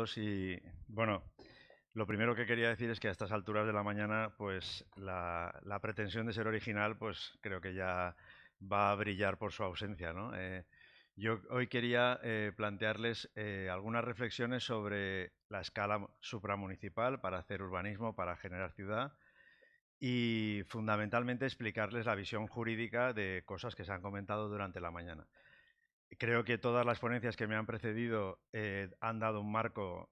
todos y bueno, lo primero que quería decir es que a estas alturas de la mañana, pues la pretensión de ser original, pues creo que ya va a brillar por su ausencia, ¿no? Yo hoy quería plantearles algunas reflexiones sobre la escala supramunicipal para hacer urbanismo, para generar ciudad y fundamentalmente explicarles la visión jurídica de cosas que se han comentado durante la mañana. Creo que todas las ponencias que me han precedido han dado un marco,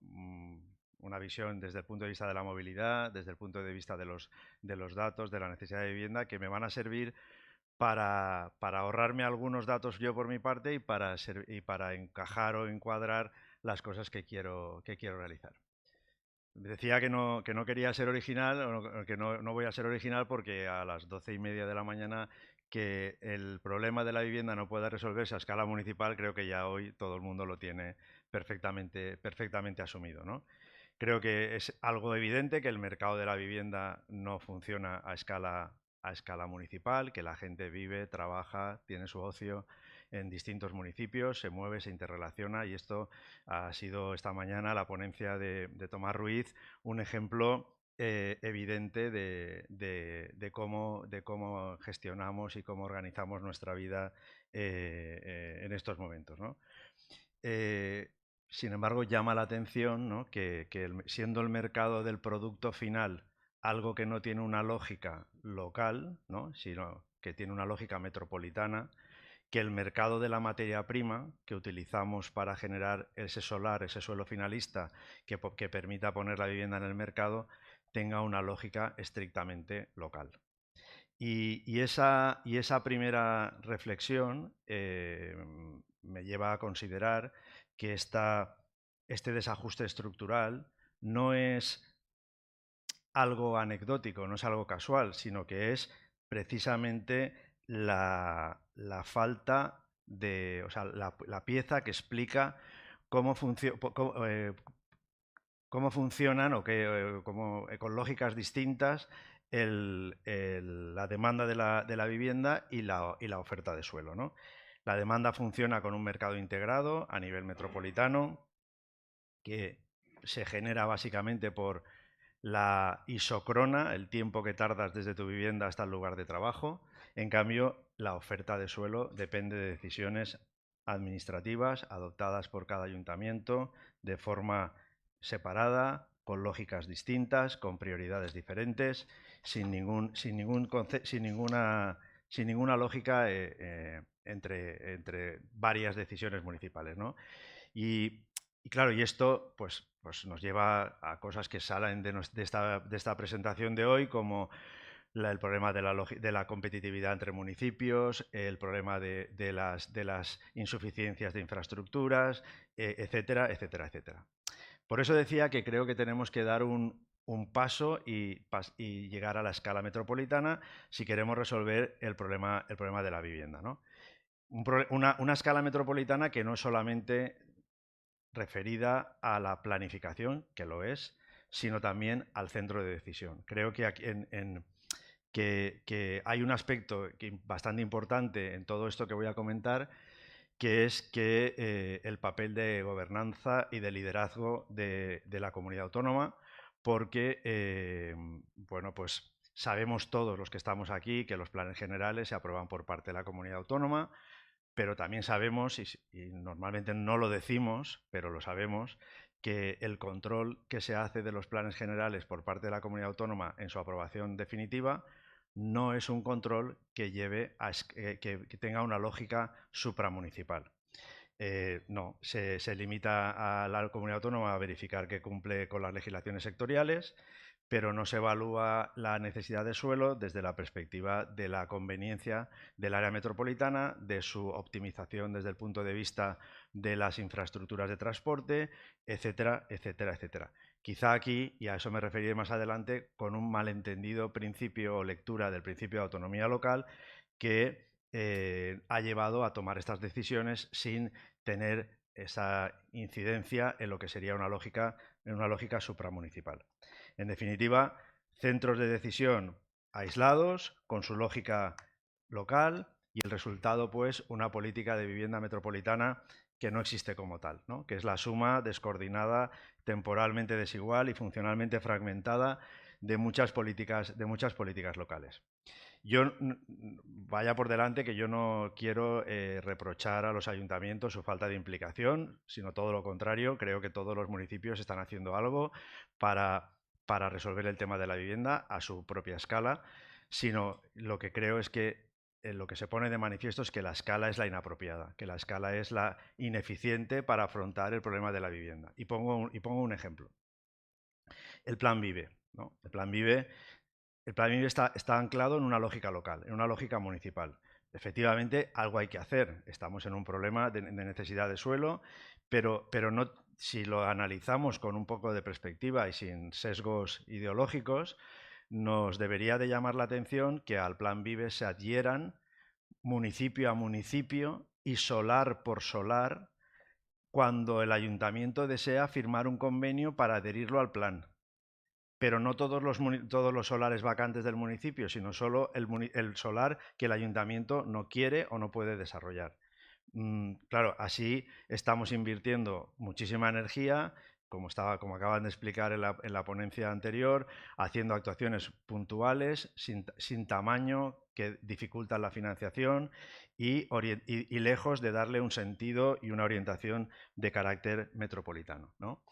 una visión desde el punto de vista de la movilidad, desde el punto de vista de los datos, de la necesidad de vivienda, que me van a servir para ahorrarme algunos datos yo por mi parte y para encajar o encuadrar las cosas que quiero realizar. Decía que no quería ser original, o que no voy a ser original porque a las 12:30 de la mañana que el problema de la vivienda no pueda resolverse a escala municipal, creo que ya hoy todo el mundo lo tiene perfectamente asumido, ¿no? Creo que es algo evidente que el mercado de la vivienda no funciona a escala municipal, que la gente vive, trabaja, tiene su ocio en distintos municipios, se mueve, se interrelaciona y esto ha sido esta mañana la ponencia de Tomás Ruiz un ejemplo evidente de cómo gestionamos y cómo organizamos nuestra vida en estos momentos, ¿no? Eh, Sin embargo, llama la atención, ¿no?, siendo el mercado del producto final algo que no tiene una lógica local, ¿no?, sino que tiene una lógica metropolitana, que el mercado de la materia prima que utilizamos para generar ese solar, ese suelo finalista que permita poner la vivienda en el mercado, tenga una lógica estrictamente local. Y esa primera reflexión me lleva a considerar que este desajuste estructural no es algo anecdótico, no es algo casual, sino que es precisamente la falta de, o sea, la pieza que explica cómo funcionan con lógicas distintas la demanda de la vivienda y la oferta de suelo, ¿no? La demanda funciona con un mercado integrado a nivel metropolitano que se genera básicamente por la isocrona, el tiempo que tardas desde tu vivienda hasta el lugar de trabajo. En cambio, la oferta de suelo depende de decisiones administrativas adoptadas por cada ayuntamiento de forma separada, con lógicas distintas, con prioridades diferentes, sin ninguna lógica entre varias decisiones municipales, ¿no? Y claro, y esto pues nos lleva a cosas que salen de esta presentación de hoy, como el problema de la competitividad entre municipios, el problema de las insuficiencias de infraestructuras, etcétera, etcétera, etcétera. Por eso decía que creo que tenemos que dar un paso y llegar a la escala metropolitana si queremos resolver el problema de la vivienda, ¿no? Una escala metropolitana que no es solamente referida a la planificación, que lo es, sino también al centro de decisión. Creo que, que hay un aspecto bastante importante en todo esto que voy a comentar, que es que el papel de gobernanza y de liderazgo de la comunidad autónoma, porque bueno, pues sabemos todos los que estamos aquí que los planes generales se aprueban por parte de la comunidad autónoma, pero también sabemos, y normalmente no lo decimos, pero lo sabemos, que el control que se hace de los planes generales por parte de la comunidad autónoma en su aprobación definitiva no es un control que que tenga una lógica supramunicipal. No, se limita a la comunidad autónoma a verificar que cumple con las legislaciones sectoriales, pero no se evalúa la necesidad de suelo desde la perspectiva de la conveniencia del área metropolitana, de su optimización desde el punto de vista de las infraestructuras de transporte, etcétera, etcétera, etcétera. Quizá aquí, y a eso me referiré más adelante, con un malentendido principio o lectura del principio de autonomía local que ha llevado a tomar estas decisiones sin tener esa incidencia en lo que sería una lógica supramunicipal. En definitiva, centros de decisión aislados, con su lógica local, y el resultado, pues, una política de vivienda metropolitana que no existe como tal, ¿no? Que es la suma descoordinada, temporalmente desigual y funcionalmente fragmentada de muchas políticas locales. Yo, vaya por delante que yo no quiero reprochar a los ayuntamientos su falta de implicación, sino todo lo contrario. Creo que todos los municipios están haciendo algo para resolver el tema de la vivienda a su propia escala, sino lo que creo es que lo que se pone de manifiesto es que la escala es la inapropiada, que la escala es la ineficiente para afrontar el problema de la vivienda. Y pongo un ejemplo. El Plan Vive, ¿no? El Plan Vive está anclado en una lógica local, en una lógica municipal. Efectivamente, algo hay que hacer. Estamos en un problema de necesidad de suelo, pero no, si lo analizamos con un poco de perspectiva y sin sesgos ideológicos, nos debería de llamar la atención que al Plan Vive se adhieran municipio a municipio y solar por solar cuando el ayuntamiento desea firmar un convenio para adherirlo al plan, pero no todos los solares vacantes del municipio, sino solo el solar que el ayuntamiento no quiere o no puede desarrollar. Claro, así estamos invirtiendo muchísima energía, como acaban de explicar en la ponencia anterior, haciendo actuaciones puntuales, sin tamaño, que dificultan la financiación y lejos de darle un sentido y una orientación de carácter metropolitano, ¿no?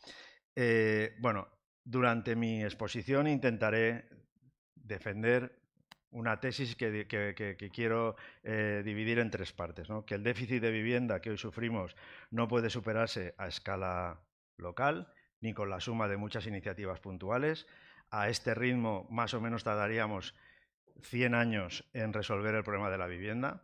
Bueno, durante mi exposición intentaré defender una tesis que quiero dividir en tres partes, ¿no? Que el déficit de vivienda que hoy sufrimos no puede superarse a escala local, ni con la suma de muchas iniciativas puntuales. A este ritmo más o menos tardaríamos 100 años en resolver el problema de la vivienda.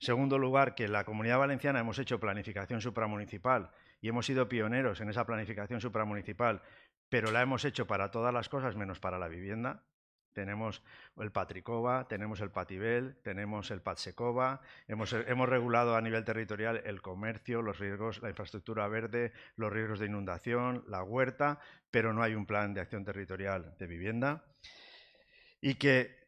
Segundo lugar, que en la Comunidad Valenciana hemos hecho planificación supramunicipal y hemos sido pioneros en esa planificación supramunicipal, pero la hemos hecho para todas las cosas menos para la vivienda. Tenemos el Patricova, tenemos el Patibel, tenemos el Patsecova, hemos regulado a nivel territorial el comercio, los riesgos, la infraestructura verde, los riesgos de inundación, la huerta, pero no hay un plan de acción territorial de vivienda. Y que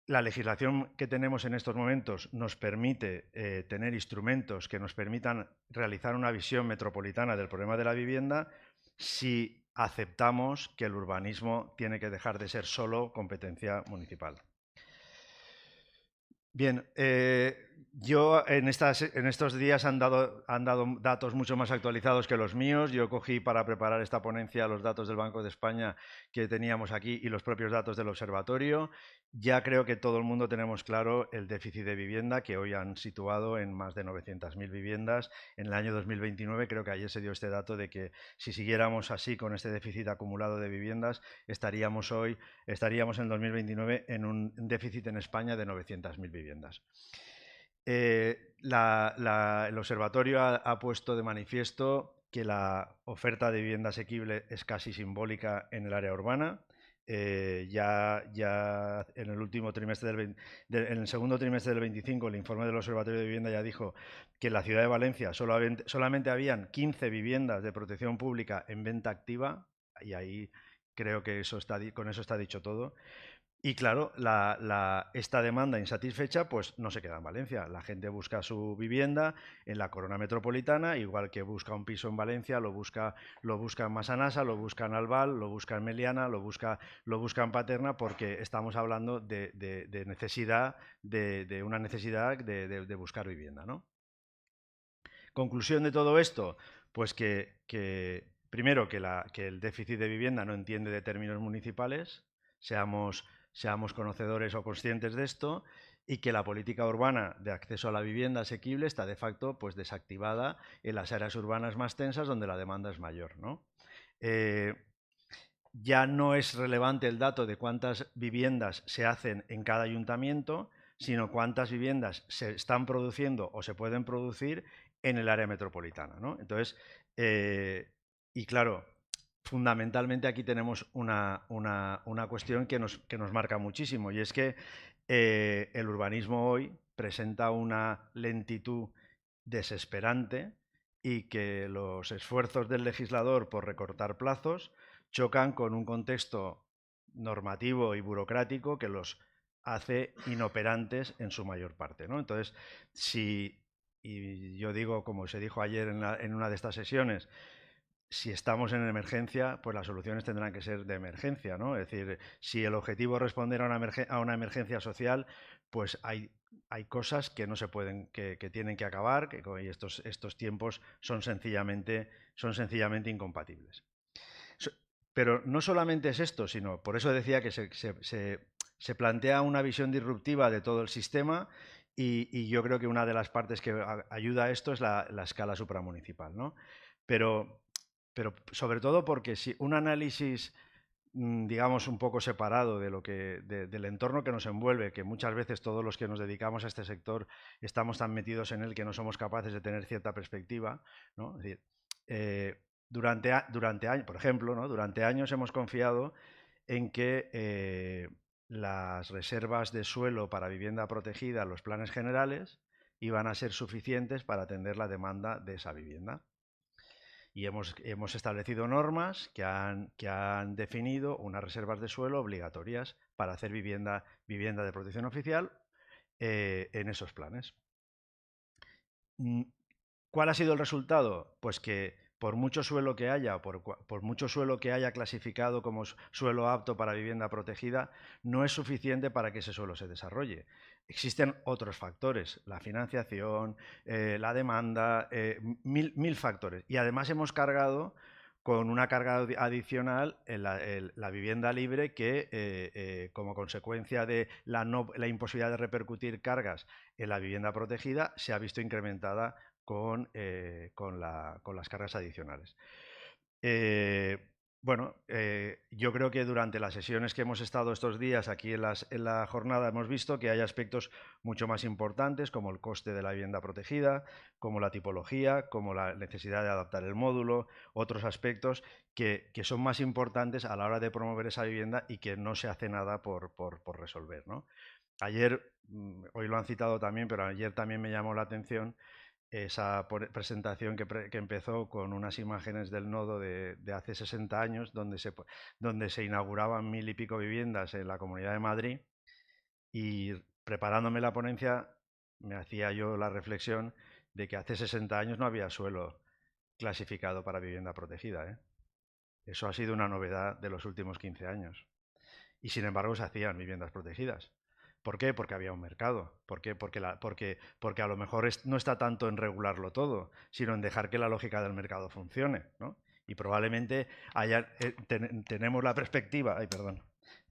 la legislación que tenemos en estos momentos nos permite tener instrumentos que nos permitan realizar una visión metropolitana del problema de la vivienda si aceptamos que el urbanismo tiene que dejar de ser solo competencia municipal. Bien, yo en estos días han dado datos mucho más actualizados que los míos. Yo cogí para preparar esta ponencia los datos del Banco de España que teníamos aquí y los propios datos del observatorio. Ya creo que todo el mundo tenemos claro el déficit de vivienda que hoy han situado en más de 900.000 viviendas. En el año 2029 creo que ayer se dio este dato de que si siguiéramos así con este déficit acumulado de viviendas estaríamos en 2029 en un déficit en España de 900.000 viviendas. El observatorio ha puesto de manifiesto que la oferta de vivienda asequible es casi simbólica en el área urbana. Ya en el último trimestre en el segundo trimestre del 25, el informe del Observatorio de Vivienda ya dijo que en la ciudad de Valencia solamente habían 15 viviendas de protección pública en venta activa, y ahí creo que con eso está dicho todo. Y claro, esta demanda insatisfecha pues no se queda en Valencia. La gente busca su vivienda en la corona metropolitana, igual que busca un piso en Valencia, lo busca en Massanassa, lo busca en Albal, lo busca en Meliana, lo busca en Paterna, porque estamos hablando de necesidad, de una necesidad de buscar vivienda, ¿no? Conclusión de todo esto, pues primero que el déficit de vivienda no entiende de términos municipales, seamos conocedores o conscientes de esto, y que la política urbana de acceso a la vivienda asequible está de facto pues desactivada en las áreas urbanas más tensas donde la demanda es mayor, ¿no? Ya no es relevante el dato de cuántas viviendas se hacen en cada ayuntamiento, sino cuántas viviendas se están produciendo o se pueden producir en el área metropolitana, ¿no? Entonces, y claro, fundamentalmente aquí tenemos una cuestión que nos marca muchísimo, y es que el urbanismo hoy presenta una lentitud desesperante y que los esfuerzos del legislador por recortar plazos chocan con un contexto normativo y burocrático que los hace inoperantes en su mayor parte, ¿no? Entonces, y yo digo, como se dijo ayer en una de estas sesiones, si estamos en emergencia, pues las soluciones tendrán que ser de emergencia, ¿no? Es decir, si el objetivo es responder a una emergencia social, pues hay cosas que no se pueden, que tienen que acabar, y estos tiempos son sencillamente incompatibles. Pero no solamente es esto, sino, por eso decía que se plantea una visión disruptiva de todo el sistema y yo creo que una de las partes que ayuda a esto es la escala supramunicipal, ¿no? Pero sobre todo porque si un análisis, digamos, un poco separado de del entorno que nos envuelve, que muchas veces todos los que nos dedicamos a este sector estamos tan metidos en él que no somos capaces de tener cierta perspectiva, ¿no? Es decir, durante años, por ejemplo, ¿no? Durante años hemos confiado en que las reservas de suelo para vivienda protegida, los planes generales, iban a ser suficientes para atender la demanda de esa vivienda. Y hemos establecido normas que han definido unas reservas de suelo obligatorias para hacer vivienda de protección oficial en esos planes. ¿Cuál ha sido el resultado? Pues que por mucho suelo que haya, por mucho suelo que haya clasificado como suelo apto para vivienda protegida, no es suficiente para que ese suelo se desarrolle. Existen otros factores, la financiación, la demanda, mil factores. Y además hemos cargado con una carga adicional en la vivienda libre que, como consecuencia de la imposibilidad de repercutir cargas en la vivienda protegida, se ha visto incrementada con las cargas adicionales. Yo creo que durante las sesiones que hemos estado estos días aquí en la jornada hemos visto que hay aspectos mucho más importantes, como el coste de la vivienda protegida, como la tipología, como la necesidad de adaptar el módulo, otros aspectos que son más importantes a la hora de promover esa vivienda y que no se hace nada por resolver, ¿no? Ayer, hoy lo han citado también, pero ayer también me llamó la atención esa presentación que empezó con unas imágenes del nodo de hace 60 años, donde se inauguraban 1000 y pico viviendas en la Comunidad de Madrid, y preparándome la ponencia me hacía yo la reflexión de que hace 60 años no había suelo clasificado para vivienda protegida, ¿eh? Eso ha sido una novedad de los últimos 15 años. Y sin embargo se hacían viviendas protegidas. ¿Por qué? Porque había un mercado. ¿Por qué? Porque a lo mejor no está tanto en regularlo todo, sino en dejar que la lógica del mercado funcione, ¿no? Y probablemente tenemos la perspectiva,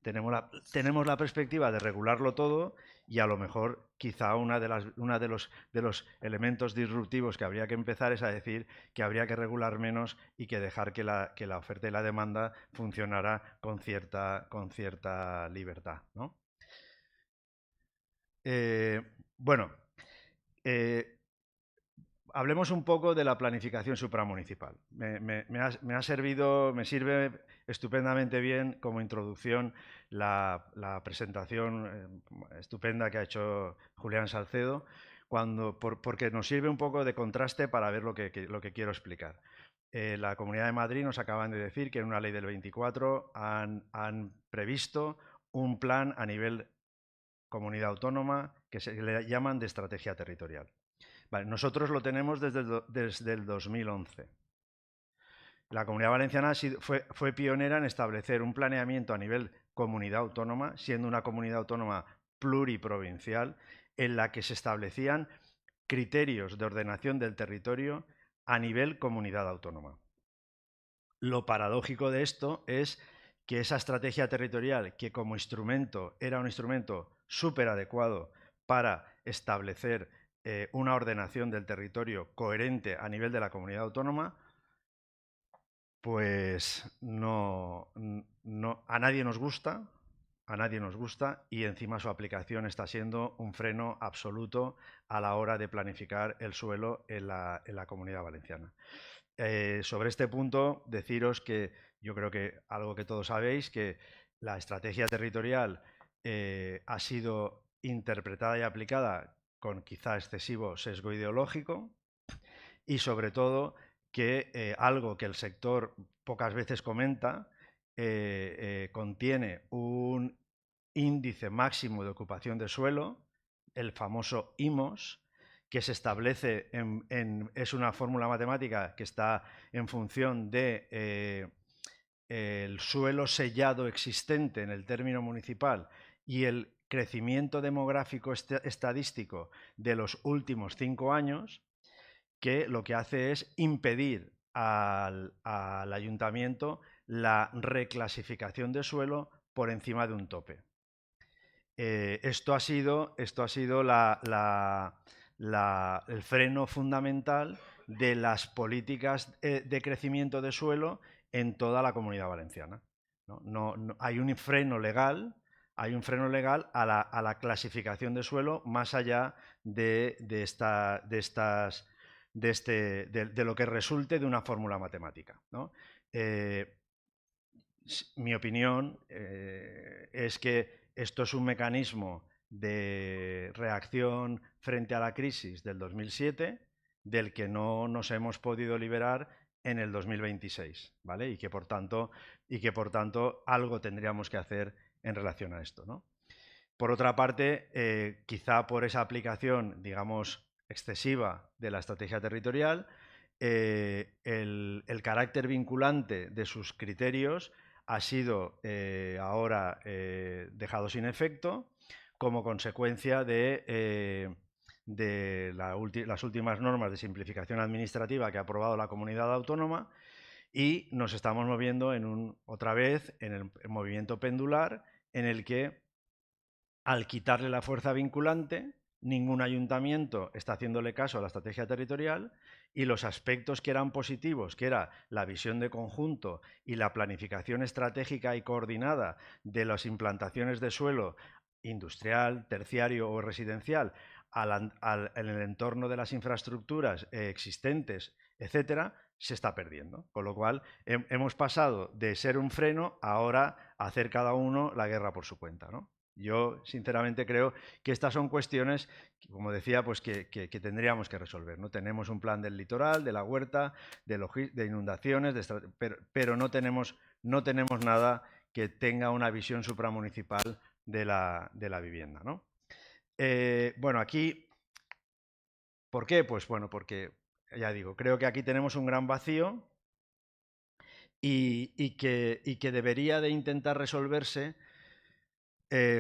tenemos la perspectiva de regularlo todo y a lo mejor quizá uno de los elementos disruptivos que habría que empezar es a decir que habría que regular menos y que dejar que la oferta y la demanda funcionara con cierta libertad, ¿no? Bueno, hablemos un poco de la planificación supramunicipal. Me sirve estupendamente bien como introducción la presentación estupenda que ha hecho Julián Salcedo, porque nos sirve un poco de contraste para ver lo que quiero explicar. La Comunidad de Madrid nos acaban de decir que en una ley del 24 han previsto un plan a nivel comunidad autónoma que se le llaman de estrategia territorial. Vale, nosotros lo tenemos desde el 2011. La Comunidad Valenciana fue pionera en establecer un planeamiento a nivel comunidad autónoma, siendo una comunidad autónoma pluriprovincial, en la que se establecían criterios de ordenación del territorio a nivel comunidad autónoma. Lo paradójico de esto es que esa estrategia territorial, que como instrumento era un instrumento súper adecuado para establecer una ordenación del territorio coherente a nivel de la comunidad autónoma, pues a nadie nos gusta, y encima su aplicación está siendo un freno absoluto a la hora de planificar el suelo en la Comunidad Valenciana. Sobre este punto, deciros que yo creo que algo que todos sabéis, que la estrategia territorial ha sido interpretada y aplicada con quizá excesivo sesgo ideológico y sobre todo que algo que el sector pocas veces comenta contiene índice máximo de ocupación de suelo, el famoso IMOS, que se establece es una fórmula matemática que está en función de el suelo sellado existente en el término municipal y el crecimiento demográfico estadístico de los últimos 5 años, que lo que hace es impedir al ayuntamiento la reclasificación de suelo por encima de un tope. Esto ha sido el freno fundamental de las políticas de crecimiento de suelo en toda la Comunidad Valenciana. Hay un freno legal, a la clasificación de suelo más allá de lo que resulte de una fórmula matemática, ¿no? Mi opinión es que esto es un mecanismo de reacción frente a la crisis del 2007 del que no nos hemos podido liberar en el 2026, ¿vale? Y que por tanto algo tendríamos que hacer en relación a esto, ¿no? Por otra parte, quizá por esa aplicación, digamos, excesiva de la estrategia territorial, el carácter vinculante de sus criterios ha sido ahora dejado sin efecto como consecuencia de las últimas normas de simplificación administrativa que ha aprobado la comunidad autónoma, y nos estamos moviendo otra vez en el movimiento pendular en el que, al quitarle la fuerza vinculante, ningún ayuntamiento está haciéndole caso a la estrategia territorial, y los aspectos que eran positivos, que era la visión de conjunto y la planificación estratégica y coordinada de las implantaciones de suelo industrial, terciario o residencial en el entorno de las infraestructuras existentes, etcétera, se está perdiendo. Con lo cual, hemos pasado de ser un freno a ahora hacer cada uno la guerra por su cuenta, ¿no? Yo, sinceramente, creo que estas son cuestiones, como decía, pues que tendríamos que resolver, ¿no? Tenemos un plan del litoral, de la huerta, de inundaciones, pero no tenemos nada que tenga una visión supramunicipal de la vivienda, ¿no? Bueno, aquí, ¿por qué? Pues bueno, porque, ya digo, creo que aquí tenemos un gran vacío y que debería de intentar resolverse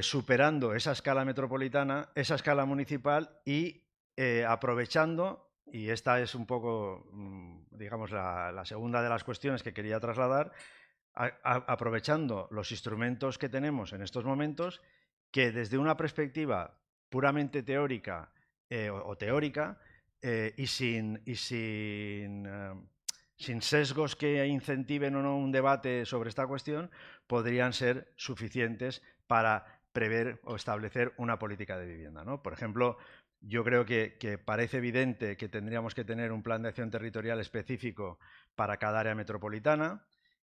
superando esa escala metropolitana, esa escala municipal, y aprovechando, y esta es un poco, digamos, la segunda de las cuestiones que quería trasladar, aprovechando los instrumentos que tenemos en estos momentos, que desde una perspectiva puramente teórica o teórica y sin sesgos que incentiven o no un debate sobre esta cuestión, podrían ser suficientes para prever o establecer una política de vivienda, ¿no? Por ejemplo, yo creo que parece evidente que tendríamos que tener un plan de acción territorial específico para cada área metropolitana,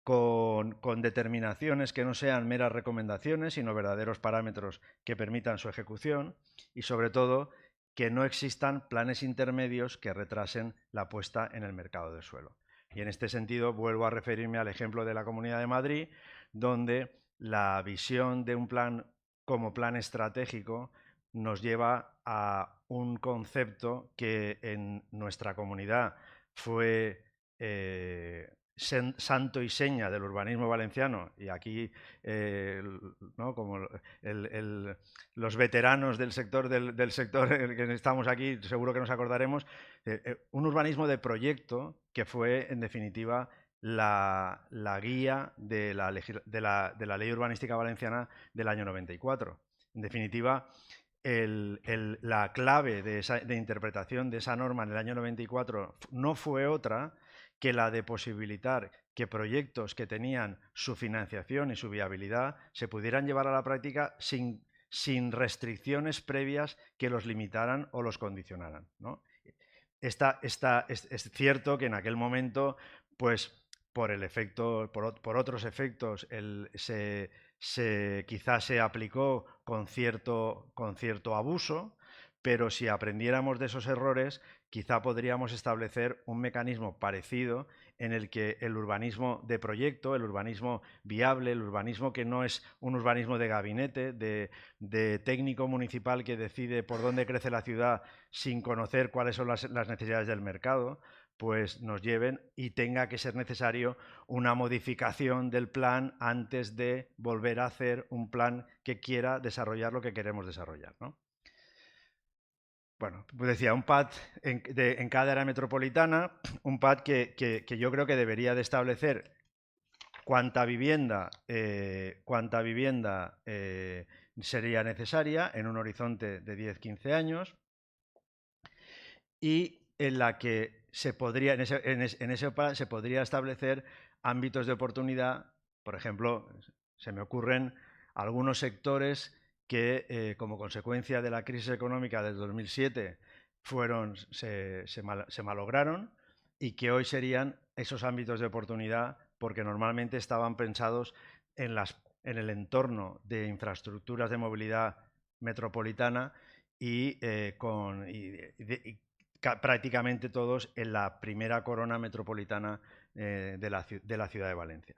con determinaciones que no sean meras recomendaciones, sino verdaderos parámetros que permitan su ejecución, y sobre todo que no existan planes intermedios que retrasen la puesta en el mercado de suelo. Y en este sentido vuelvo a referirme al ejemplo de la Comunidad de Madrid, donde la visión de un plan como plan estratégico nos lleva a un concepto que en nuestra comunidad fue santo y seña del urbanismo valenciano, y aquí ¿no? Como los veteranos del sector en el que estamos aquí seguro que nos acordaremos, un urbanismo de proyecto que fue en definitiva la guía de la Ley Urbanística Valenciana del año 94. En definitiva, la clave de interpretación de esa norma en el año 94 no fue otra que la de posibilitar que proyectos que tenían su financiación y su viabilidad se pudieran llevar a la práctica sin restricciones previas que los limitaran o los condicionaran, ¿no? Es cierto que en aquel momento, pues por otros efectos, quizás se aplicó con cierto abuso, pero si aprendiéramos de esos errores, quizá podríamos establecer un mecanismo parecido en el que el urbanismo de proyecto, el urbanismo viable, el urbanismo que no es un urbanismo de gabinete, de técnico municipal que decide por dónde crece la ciudad sin conocer cuáles son las necesidades del mercado, pues nos lleven y tenga que ser necesario una modificación del plan antes de volver a hacer un plan que quiera desarrollar lo que queremos desarrollar, ¿no? Bueno, pues decía, un PAD en cada área metropolitana, un PAD que yo creo que debería de establecer cuánta vivienda sería necesaria en un horizonte de 10-15 años y en la que se podría, en ese plan se podría establecer ámbitos de oportunidad. Por ejemplo, se me ocurren algunos sectores que, como consecuencia de la crisis económica del 2007, se malograron y que hoy serían esos ámbitos de oportunidad porque normalmente estaban pensados en el entorno de infraestructuras de movilidad metropolitana y prácticamente todos en la primera corona metropolitana de la ciudad de Valencia.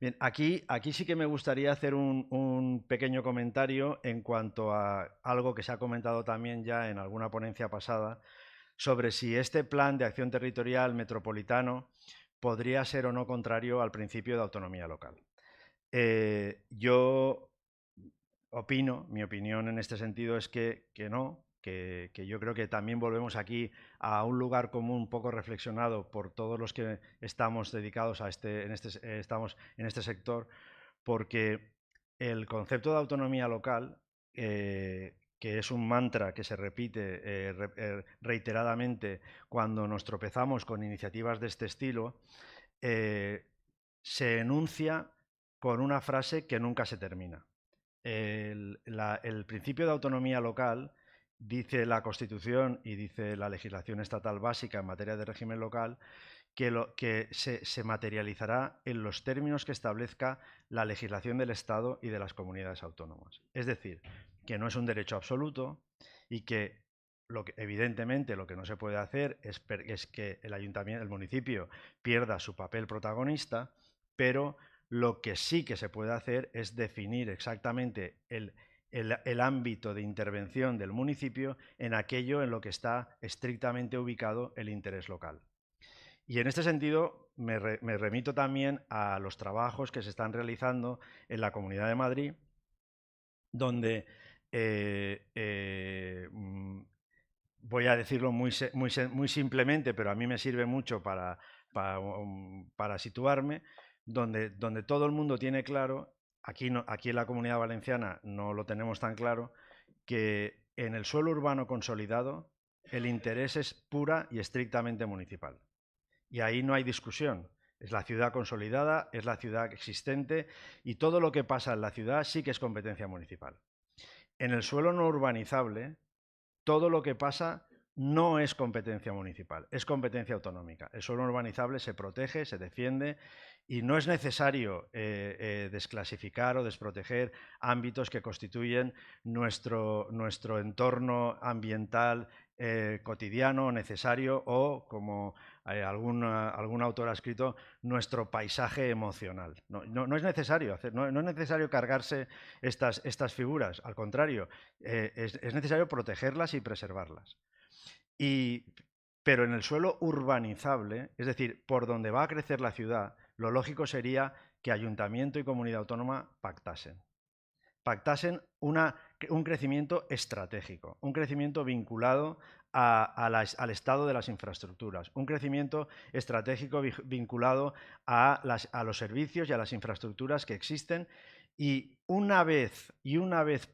Bien, aquí sí que me gustaría hacer un pequeño comentario en cuanto a algo que se ha comentado también ya en alguna ponencia pasada, sobre si este plan de acción territorial metropolitano podría ser o no contrario al principio de autonomía local. Yo opino, mi opinión en este sentido es que no, que yo creo que también volvemos aquí a un lugar común poco reflexionado por todos los que estamos dedicados estamos en este sector, porque el concepto de autonomía local, que es un mantra que se repite reiteradamente cuando nos tropezamos con iniciativas de este estilo, se enuncia con una frase que nunca se termina. El principio de autonomía local, dice la Constitución y dice la legislación estatal básica en materia de régimen local, que se materializará en los términos que establezca la legislación del Estado y de las comunidades autónomas. Es decir, que no es un derecho absoluto y que, evidentemente lo que no se puede hacer es que el municipio pierda su papel protagonista, pero lo que sí que se puede hacer es definir exactamente el ámbito de intervención del municipio en aquello en lo que está estrictamente ubicado el interés local. Y en este sentido me remito también a los trabajos que se están realizando en la Comunidad de Madrid, donde voy a decirlo muy simplemente, pero a mí me sirve mucho para situarme, donde todo el mundo tiene claro, aquí en la Comunidad Valenciana no lo tenemos tan claro, que en el suelo urbano consolidado el interés es pura y estrictamente municipal. Y ahí no hay discusión. Es la ciudad consolidada, es la ciudad existente y todo lo que pasa en la ciudad sí que es competencia municipal. En el suelo no urbanizable, todo lo que pasa no es competencia municipal, es competencia autonómica. El suelo urbanizable se protege, se defiende y no es necesario desclasificar o desproteger ámbitos que constituyen nuestro entorno ambiental cotidiano, necesario o, como algún autor ha escrito, nuestro paisaje emocional. No es necesario no es necesario cargarse estas figuras, al contrario, es necesario protegerlas y preservarlas. Pero en el suelo urbanizable, es decir, por donde va a crecer la ciudad, lo lógico sería que ayuntamiento y comunidad autónoma pactasen un crecimiento estratégico, un crecimiento vinculado al estado de las infraestructuras, un crecimiento estratégico vinculado a los servicios y a las infraestructuras que existen y una vez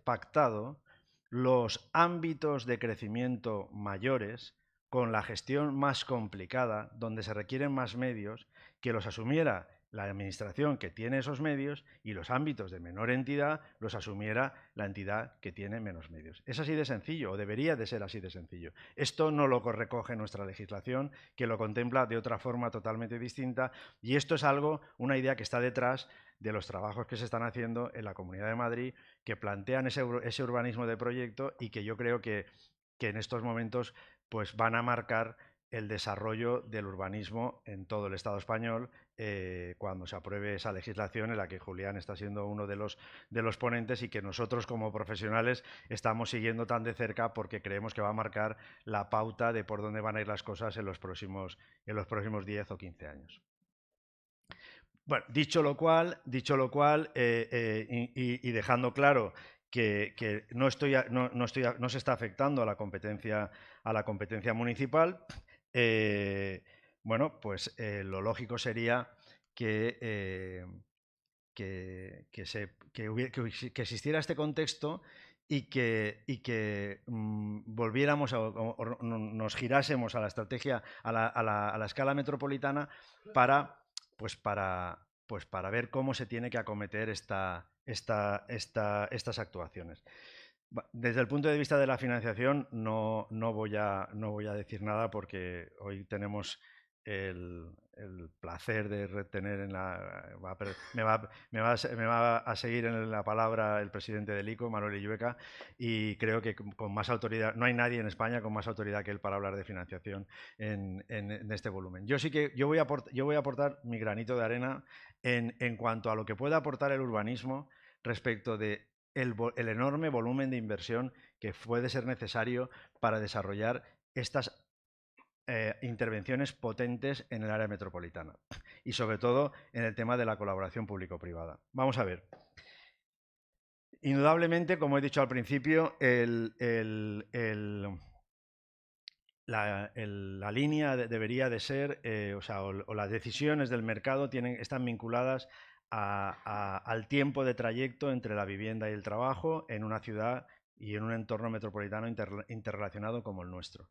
pactado los ámbitos de crecimiento mayores con la gestión más complicada, donde se requieren más medios, que los asumiera la administración que tiene esos medios y los ámbitos de menor entidad los asumiera la entidad que tiene menos medios. Es así de sencillo, o debería de ser así de sencillo. Esto no lo recoge nuestra legislación, que lo contempla de otra forma totalmente distinta, y esto es una idea que está detrás de los trabajos que se están haciendo en la Comunidad de Madrid, que plantean ese urbanismo de proyecto y que yo creo que que en estos momentos pues, van a marcar el desarrollo del urbanismo en todo el Estado español cuando se apruebe esa legislación en la que Julián está siendo uno de los ponentes y que nosotros como profesionales estamos siguiendo tan de cerca porque creemos que va a marcar la pauta de por dónde van a ir las cosas en los próximos 10 o 15 años. Bueno, dicho lo cual y dejando claro que no se está afectando a la competencia municipal, bueno, pues lo lógico sería que, que existiera este contexto y que volviéramos o nos girásemos a la estrategia, a la escala metropolitana para ver cómo se tiene que acometer estas actuaciones. Desde el punto de vista de la financiación no voy a decir nada porque hoy tenemos el placer de retener me va a seguir en la palabra el presidente del ICO, Manuel Illueca, y creo que con más autoridad, no hay nadie en España con más autoridad que él para hablar de financiación en este volumen. Yo voy a aportar mi granito de arena en cuanto a lo que pueda aportar el urbanismo respecto de el enorme volumen de inversión que puede ser necesario para desarrollar estas intervenciones potentes en el área metropolitana y sobre todo en el tema de la colaboración público-privada. Vamos a ver. Indudablemente, como he dicho al principio, la línea debería de ser, o las decisiones del mercado están vinculadas al tiempo de trayecto entre la vivienda y el trabajo en una ciudad y en un entorno metropolitano interrelacionado como el nuestro.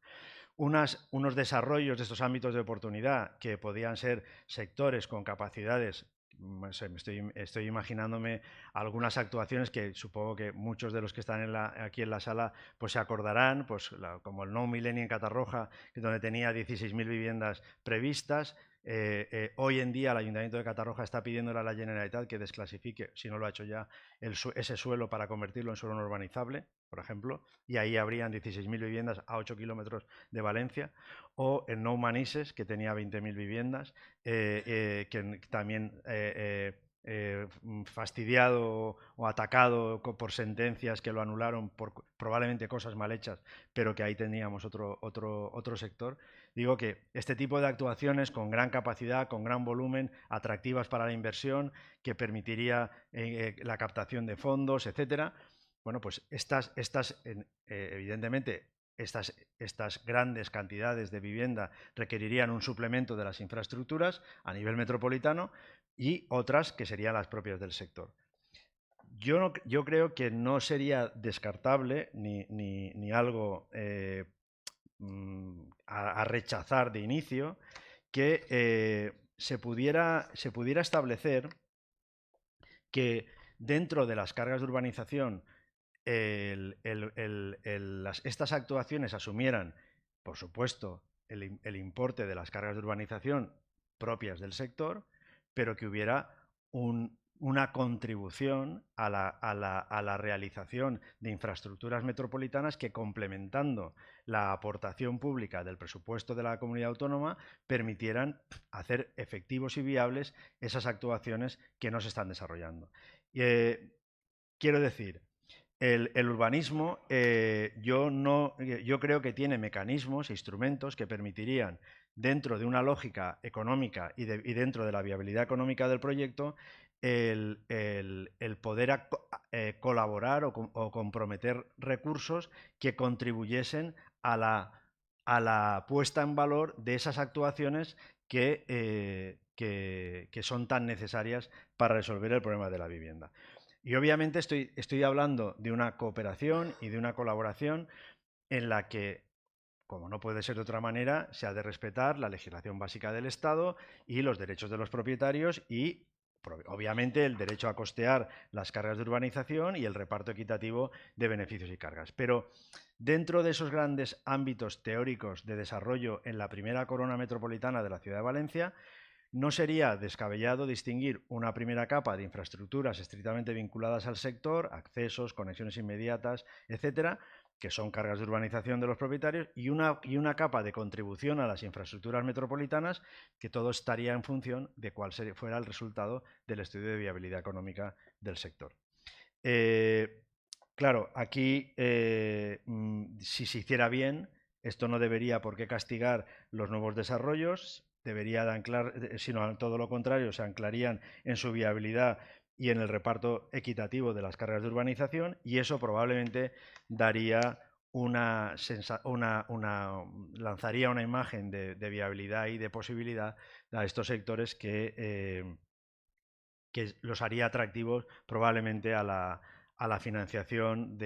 Unos desarrollos de estos ámbitos de oportunidad que podían ser sectores con capacidades, no sé, estoy imaginándome algunas actuaciones que supongo que muchos de los que están aquí en la sala pues se acordarán, pues como el Nou Milenio en Catarroja, donde tenía 16.000 viviendas previstas. Hoy en día el Ayuntamiento de Catarroja está pidiéndole a la Generalitat que desclasifique, si no lo ha hecho ya, ese suelo para convertirlo en suelo no urbanizable, por ejemplo, y ahí habrían 16.000 viviendas a 8 kilómetros de Valencia, o el Nou Manises, que tenía 20.000 viviendas, que también fastidiado o atacado por sentencias que lo anularon por probablemente cosas mal hechas, pero que ahí teníamos otro sector. Digo que este tipo de actuaciones con gran capacidad, con gran volumen, atractivas para la inversión, que permitiría la captación de fondos, etcétera. Bueno, pues evidentemente, estas grandes cantidades de vivienda requerirían un suplemento de las infraestructuras a nivel metropolitano y otras que serían las propias del sector. Yo creo que no sería descartable ni algo a rechazar de inicio que se pudiera establecer que dentro de las cargas de urbanización estas actuaciones asumieran, por supuesto, el importe de las cargas de urbanización propias del sector, pero que hubiera una contribución a la realización de infraestructuras metropolitanas que, complementando la aportación pública del presupuesto de la comunidad autónoma, permitieran hacer efectivos y viables esas actuaciones que no se están desarrollando. Quiero decir, el urbanismo yo creo que tiene mecanismos e instrumentos que permitirían, dentro de una lógica económica y dentro de la viabilidad económica del proyecto, el poder colaborar o comprometer recursos que contribuyesen a la puesta en valor de esas actuaciones que son tan necesarias para resolver el problema de la vivienda. Y obviamente estoy hablando de una cooperación y de una colaboración en la que, como no puede ser de otra manera, se ha de respetar la legislación básica del Estado y los derechos de los propietarios y, obviamente, el derecho a costear las cargas de urbanización y el reparto equitativo de beneficios y cargas. Pero dentro de esos grandes ámbitos teóricos de desarrollo en la primera corona metropolitana de la ciudad de Valencia, no sería descabellado distinguir una primera capa de infraestructuras estrictamente vinculadas al sector, accesos, conexiones inmediatas, etcétera, que son cargas de urbanización de los propietarios, y una capa de contribución a las infraestructuras metropolitanas, que todo estaría en función de cuál fuera el resultado del estudio de viabilidad económica del sector. Claro, aquí, si se hiciera bien, esto no debería por qué castigar los nuevos desarrollos, debería de anclar, sino todo lo contrario, se anclarían en su viabilidad y en el reparto equitativo de las cargas de urbanización, y eso probablemente daría lanzaría una imagen de viabilidad y de posibilidad a estos sectores que los haría atractivos probablemente a la financiación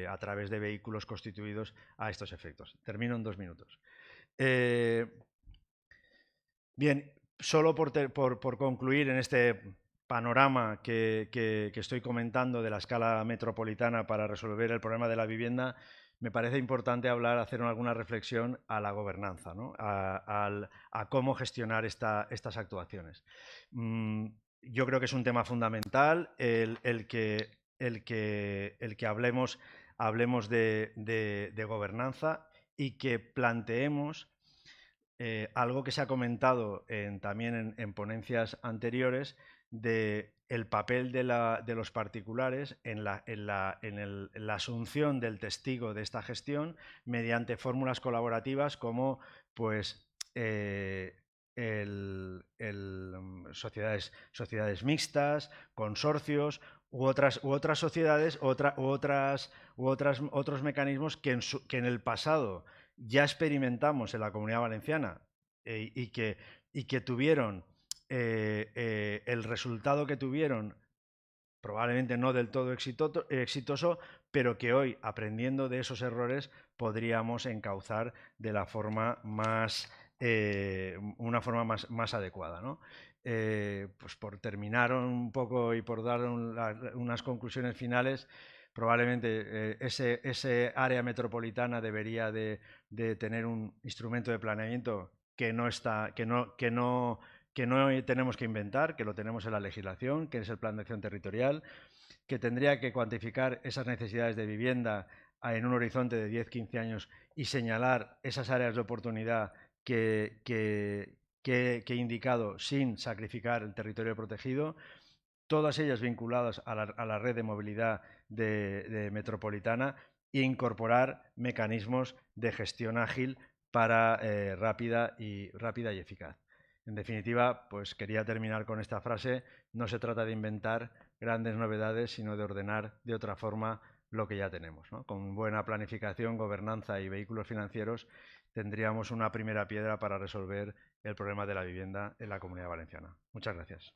a través de vehículos constituidos a estos efectos. Termino en 2 minutos. Bien, solo por concluir en este panorama que estoy comentando de la escala metropolitana para resolver el problema de la vivienda, me parece importante hacer alguna reflexión a la gobernanza, ¿no? a cómo gestionar estas actuaciones. Yo creo que es un tema fundamental el que hablemos de gobernanza y que planteemos algo que se ha comentado también en ponencias anteriores, de el papel de los particulares en la asunción del testigo de esta gestión mediante fórmulas colaborativas como pues sociedades mixtas, consorcios u otras sociedades, otros mecanismos que en el pasado ya experimentamos en la Comunidad Valenciana y que tuvieron el resultado que tuvieron, probablemente no del todo exitoso, pero que hoy, aprendiendo de esos errores, podríamos encauzar de la forma una forma más adecuada, ¿no? Pues por terminar un poco y por dar unas conclusiones finales, probablemente ese área metropolitana debería de tener un instrumento de planeamiento que no tenemos que inventar, que lo tenemos en la legislación, que es el Plan de Acción Territorial, que tendría que cuantificar esas necesidades de vivienda en un horizonte de 10-15 años y señalar esas áreas de oportunidad que he indicado sin sacrificar el territorio protegido, todas ellas vinculadas a la red de movilidad de metropolitana, e incorporar mecanismos de gestión ágil para rápida y eficaz. En definitiva, pues quería terminar con esta frase: no se trata de inventar grandes novedades, sino de ordenar de otra forma lo que ya tenemos, ¿no? Con buena planificación, gobernanza y vehículos financieros tendríamos una primera piedra para resolver el problema de la vivienda en la Comunidad Valenciana. Muchas gracias.